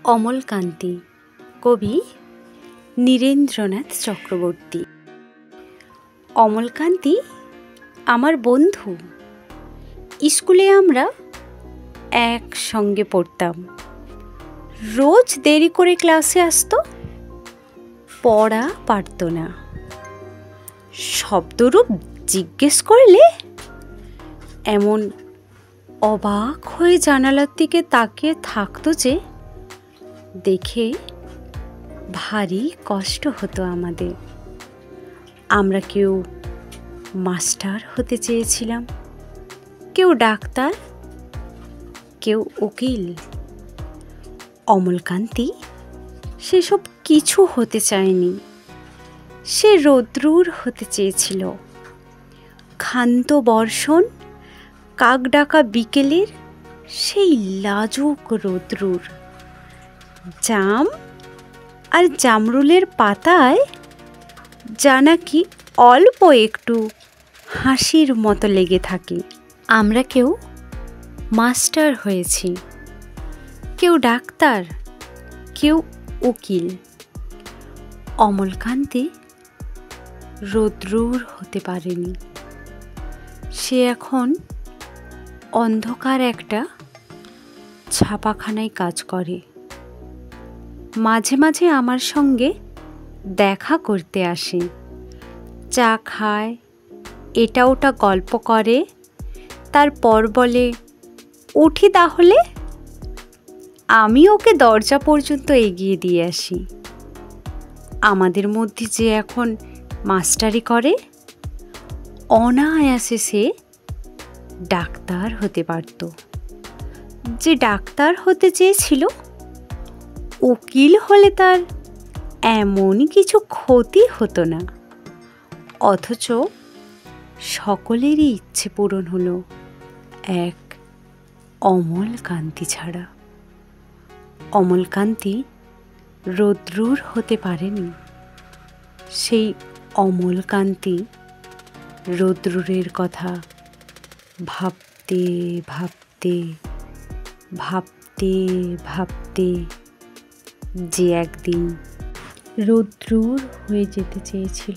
অমলকান্তি, কবি নীরেন্দ্রনাথ চক্রবর্তী। অমলকান্তি আমার বন্ধু। স্কুলে আমরা একসঙ্গে পড়তাম। রোজ দেরি করে ক্লাসে আসতো, পড়া পারত না। শব্দরূপ জিজ্ঞেস করলে এমন অবাক হয়ে জানালার দিকে তাকিয়ে থাকতো যে দেখে ভারী কষ্ট হতো আমাদের। আমরা কেউ মাস্টার হতে চেয়েছিলাম, কেউ ডাক্তার, কেউ উকিল। অমলকান্তি সেসব কিছু হতে চায়নি। সে রৌদ্রুর হতে চেয়েছিল। ক্ষান্ত বর্ষণ, কাক ডাকা বিকেলের সেই লাজুক রৌদ্রুর। জাম আর জামরুলের পাতায় জানাকি অল্প একটু হাসির মতো লেগে থাকে। আমরা কেউ মাস্টার হয়েছি, কেউ ডাক্তার, কেউ উকিল। অমলকান্তি রৌদ্রুর হতে পারেনি। সে এখন অন্ধকার একটা ছাপাখানায় কাজ করে। মাঝে মাঝে আমার সঙ্গে দেখা করতে আসে, চা খায়, এটা ওটা গল্প করে, তারপর বলে উঠি তাহলে। আমি ওকে দরজা পর্যন্ত এগিয়ে দিয়ে আসি। আমাদের মধ্যে যে এখন মাস্টারি করে, অনায়াসে সে ডাক্তার হতে পারত। যে ডাক্তার হতে চেয়েছিল, উকিল হলে তার এমন কিছু ক্ষতি হতো না। অথচ সকলেরই ইচ্ছে পূরণ হলো, এক অমলকান্তি ছাড়া। অমলকান্তি রৌদ্রুর হতে পারেনি। সেই অমলকান্তি রৌদ্রুরের কথা ভাবতে ভাবতে ভাবতে ভাবতে যে একদিন রৌদ্রুর হয়ে যেতে চেয়েছিল।